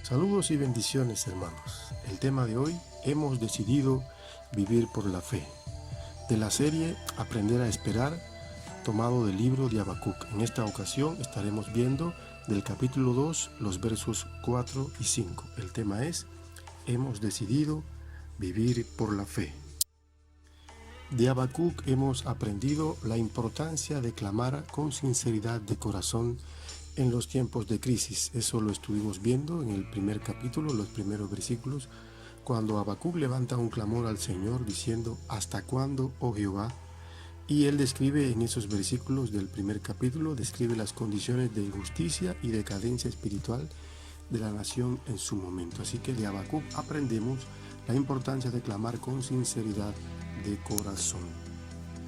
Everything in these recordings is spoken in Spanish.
Saludos y bendiciones, hermanos. El tema de hoy, hemos decidido vivir por la fe. De la serie Aprender a esperar, tomado del libro de Habacuc. En esta ocasión estaremos viendo del capítulo 2, los versos 4 y 5. El tema es, hemos decidido vivir por la fe. De Habacuc hemos aprendido la importancia de clamar con sinceridad de corazón en los tiempos de crisis. Eso lo estuvimos viendo en el primer capítulo, los primeros versículos, cuando Habacuc levanta un clamor al Señor diciendo, ¿hasta cuándo, oh Jehová? Y él describe en esos versículos del primer capítulo, describe las condiciones de injusticia y decadencia espiritual de la nación en su momento. Así que de Habacuc aprendemos la importancia de clamar con sinceridad de corazón.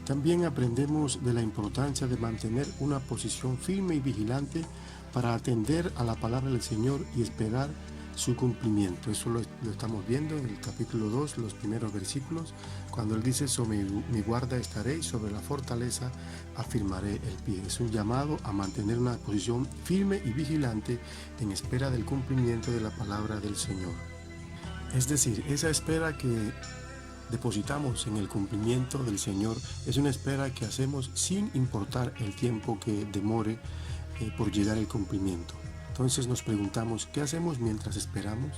También aprendemos de la importancia de mantener una posición firme y vigilante para atender a la palabra del Señor y esperar su cumplimiento. Eso lo estamos viendo en el capítulo 2, los primeros versículos, cuando él dice, sobre mi guarda estaré y sobre la fortaleza afirmaré el pie. Es un llamado a mantener una posición firme y vigilante en espera del cumplimiento de la palabra del Señor. Es decir, esa espera que depositamos en el cumplimiento del Señor es una espera que hacemos sin importar el tiempo que demore por llegar el cumplimiento. Entonces nos preguntamos, ¿qué hacemos mientras esperamos?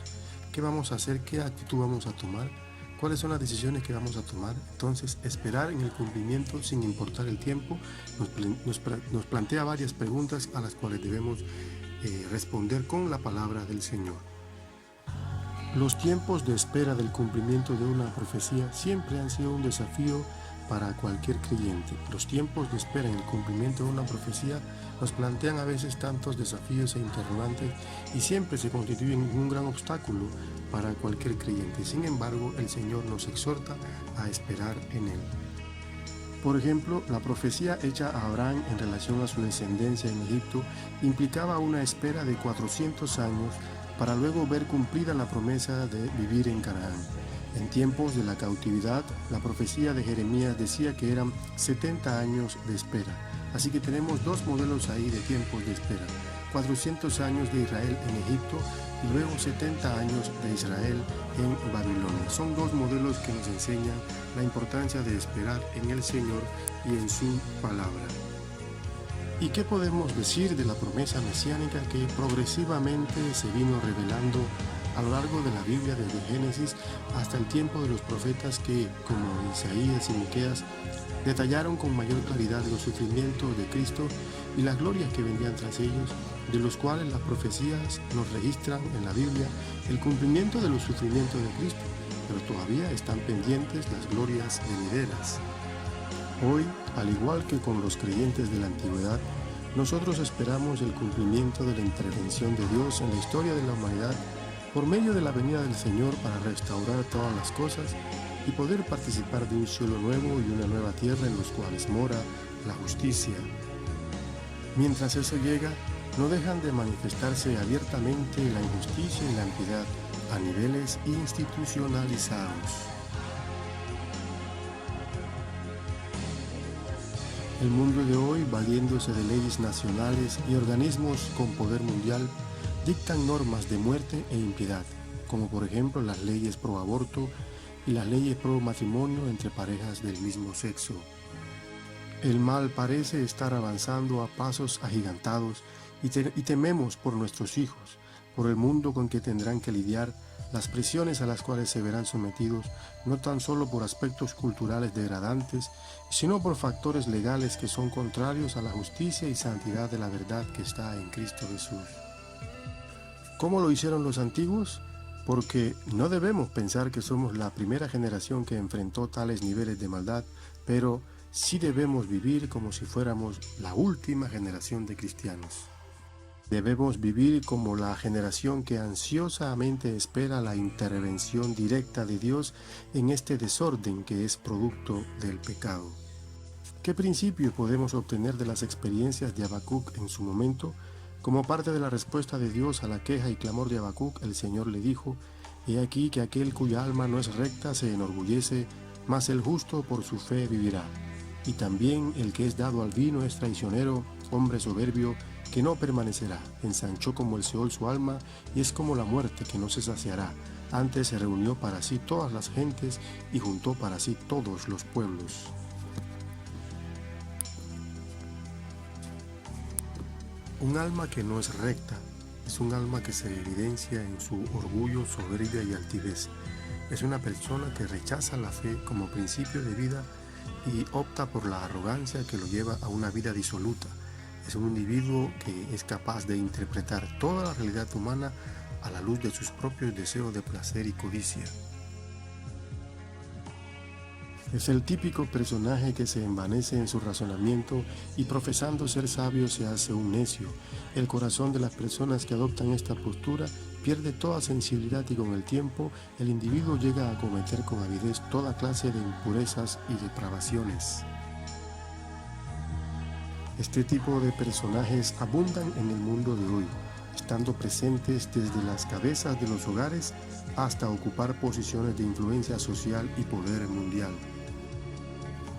¿Qué vamos a hacer? ¿Qué actitud vamos a tomar? ¿Cuáles son las decisiones que vamos a tomar? Entonces, esperar en el cumplimiento sin importar el tiempo nos plantea varias preguntas a las cuales debemos responder con la palabra del Señor. Los tiempos de espera del cumplimiento de una profecía siempre han sido un desafío para cualquier creyente. Los tiempos de espera en el cumplimiento de una profecía nos plantean a veces tantos desafíos e interrogantes y siempre se constituyen un gran obstáculo para cualquier creyente. Sin embargo, el Señor nos exhorta a esperar en Él. Por ejemplo, la profecía hecha a Abraham en relación a su descendencia en Egipto implicaba una espera de 400 años para luego ver cumplida la promesa de vivir en Canaán. En tiempos de la cautividad, la profecía de Jeremías decía que eran 70 años de espera. Así que tenemos dos modelos ahí de tiempos de espera. 400 años de Israel en Egipto y luego 70 años de Israel en Babilonia. Son dos modelos que nos enseñan la importancia de esperar en el Señor y en su palabra. ¿Y qué podemos decir de la promesa mesiánica que progresivamente se vino revelando a lo largo de la Biblia desde Génesis hasta el tiempo de los profetas que, como Isaías y Miqueas, detallaron con mayor claridad los sufrimientos de Cristo y las glorias que vendían tras ellos, de los cuales las profecías nos registran en la Biblia el cumplimiento de los sufrimientos de Cristo, pero todavía están pendientes las glorias venideras. Hoy, al igual que con los creyentes de la antigüedad, nosotros esperamos el cumplimiento de la intervención de Dios en la historia de la humanidad por medio de la venida del Señor para restaurar todas las cosas y poder participar de un cielo nuevo y una nueva tierra en los cuales mora la justicia. Mientras eso llega, no dejan de manifestarse abiertamente la injusticia y la impiedad a niveles institucionalizados. El mundo de hoy, valiéndose de leyes nacionales y organismos con poder mundial, dictan normas de muerte e impiedad, como por ejemplo las leyes pro aborto y las leyes pro matrimonio entre parejas del mismo sexo. El mal parece estar avanzando a pasos agigantados y tememos por nuestros hijos, por el mundo con que tendrán que lidiar, las presiones a las cuales se verán sometidos, no tan solo por aspectos culturales degradantes, sino por factores legales que son contrarios a la justicia y santidad de la verdad que está en Cristo Jesús. ¿Cómo lo hicieron los antiguos? Porque no debemos pensar que somos la primera generación que enfrentó tales niveles de maldad, pero sí debemos vivir como si fuéramos la última generación de cristianos. Debemos vivir como la generación que ansiosamente espera la intervención directa de Dios en este desorden que es producto del pecado. ¿Qué principio podemos obtener de las experiencias de Habacuc en su momento? Como parte de la respuesta de Dios a la queja y clamor de Habacuc, el Señor le dijo, «He aquí que aquel cuya alma no es recta se enorgullece, mas el justo por su fe vivirá. Y también el que es dado al vino es traicionero, hombre soberbio, que no permanecerá. Ensanchó como el Seol su alma, y es como la muerte que no se saciará. Antes se reunió para sí todas las gentes, y juntó para sí todos los pueblos. Un alma que no es recta es un alma que se evidencia en su orgullo, soberbia y altivez. Es una persona que rechaza la fe como principio de vida y opta por la arrogancia que lo lleva a una vida disoluta. Es un individuo que es capaz de interpretar toda la realidad humana a la luz de sus propios deseos de placer y codicia. Es el típico personaje que se envanece en su razonamiento y profesando ser sabio se hace un necio. El corazón de las personas que adoptan esta postura pierde toda sensibilidad y con el tiempo el individuo llega a cometer con avidez toda clase de impurezas y depravaciones. Este tipo de personajes abundan en el mundo de hoy, estando presentes desde las cabezas de los hogares hasta ocupar posiciones de influencia social y poder mundial.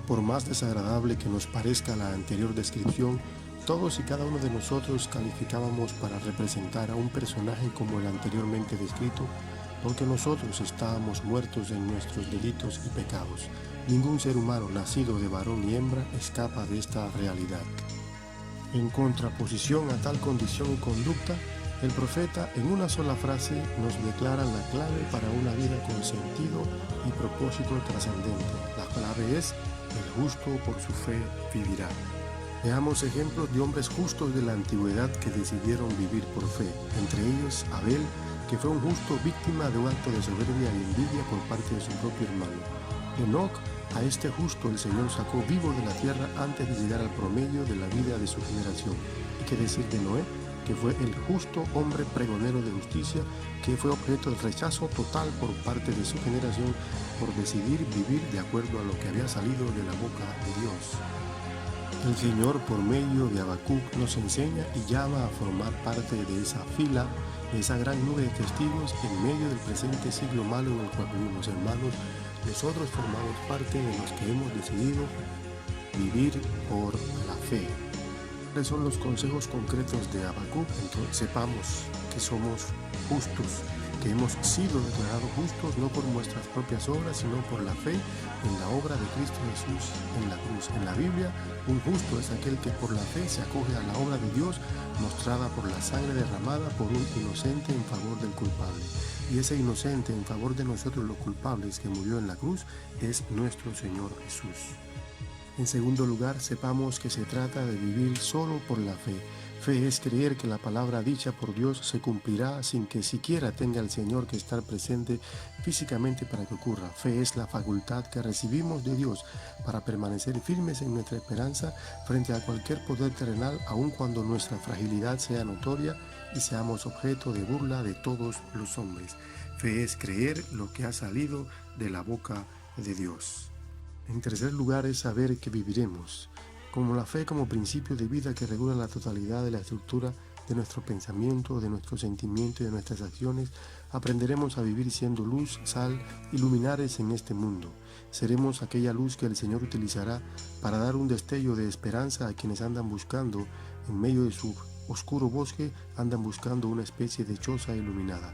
Por más desagradable que nos parezca la anterior descripción, todos y cada uno de nosotros calificábamos para representar a un personaje como el anteriormente descrito, porque nosotros estábamos muertos en nuestros delitos y pecados. Ningún ser humano nacido de varón y hembra escapa de esta realidad. En contraposición a tal condición y conducta, el profeta en una sola frase nos declara la clave para una vida con sentido y propósito trascendente. La clave es: el justo por su fe vivirá. Veamos ejemplos de hombres justos de la antigüedad que decidieron vivir por fe. Entre ellos, Abel, que fue un justo víctima de un acto de soberbia y envidia por parte de su propio hermano. Enoc, a este justo el Señor sacó vivo de la tierra antes de llegar al promedio de la vida de su generación. ¿Y qué decir de Noé? Que fue el justo hombre pregonero de justicia, que fue objeto de rechazo total por parte de su generación por decidir vivir de acuerdo a lo que había salido de la boca de Dios. El Señor, por medio de Habacuc, nos enseña y llama a formar parte de esa fila, de esa gran nube de testigos en medio del presente siglo malo en el cual vivimos. Hermanos, nosotros formamos parte de los que hemos decidido vivir por la fe. ¿Cuáles son los consejos concretos de Habacuc? Entonces sepamos que somos justos, que hemos sido declarados justos no por nuestras propias obras, sino por la fe en la obra de Cristo Jesús en la cruz. En la Biblia, un justo es aquel que por la fe se acoge a la obra de Dios mostrada por la sangre derramada por un inocente en favor del culpable. Y ese inocente en favor de nosotros los culpables que murió en la cruz es nuestro Señor Jesús. En segundo lugar, sepamos que se trata de vivir solo por la fe. Fe es creer que la palabra dicha por Dios se cumplirá sin que siquiera tenga el Señor que estar presente físicamente para que ocurra. Fe es la facultad que recibimos de Dios para permanecer firmes en nuestra esperanza frente a cualquier poder terrenal, aun cuando nuestra fragilidad sea notoria y seamos objeto de burla de todos los hombres. Fe es creer lo que ha salido de la boca de Dios. En tercer lugar es saber que viviremos. Como la fe como principio de vida que regula la totalidad de la estructura de nuestro pensamiento, de nuestro sentimiento y de nuestras acciones, aprenderemos a vivir siendo luz, sal y luminares en este mundo. Seremos aquella luz que el Señor utilizará para dar un destello de esperanza a quienes andan buscando, en medio de su oscuro bosque, andan buscando una especie de choza iluminada.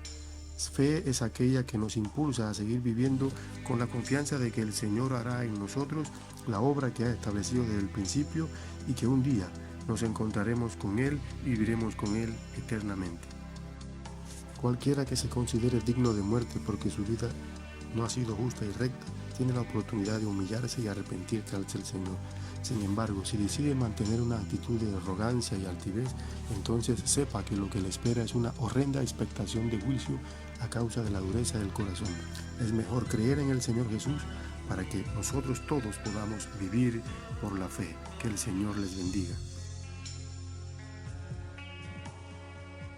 Fe es aquella que nos impulsa a seguir viviendo con la confianza de que el Señor hará en nosotros la obra que ha establecido desde el principio y que un día nos encontraremos con Él y viviremos con Él eternamente. Cualquiera que se considere digno de muerte porque su vida no ha sido justa y recta, tiene la oportunidad de humillarse y arrepentirse ante el Señor. Sin embargo, si decide mantener una actitud de arrogancia y altivez, entonces sepa que lo que le espera es una horrenda expectación de juicio a causa de la dureza del corazón. Es mejor creer en el Señor Jesús para que nosotros todos podamos vivir por la fe. Que el Señor les bendiga.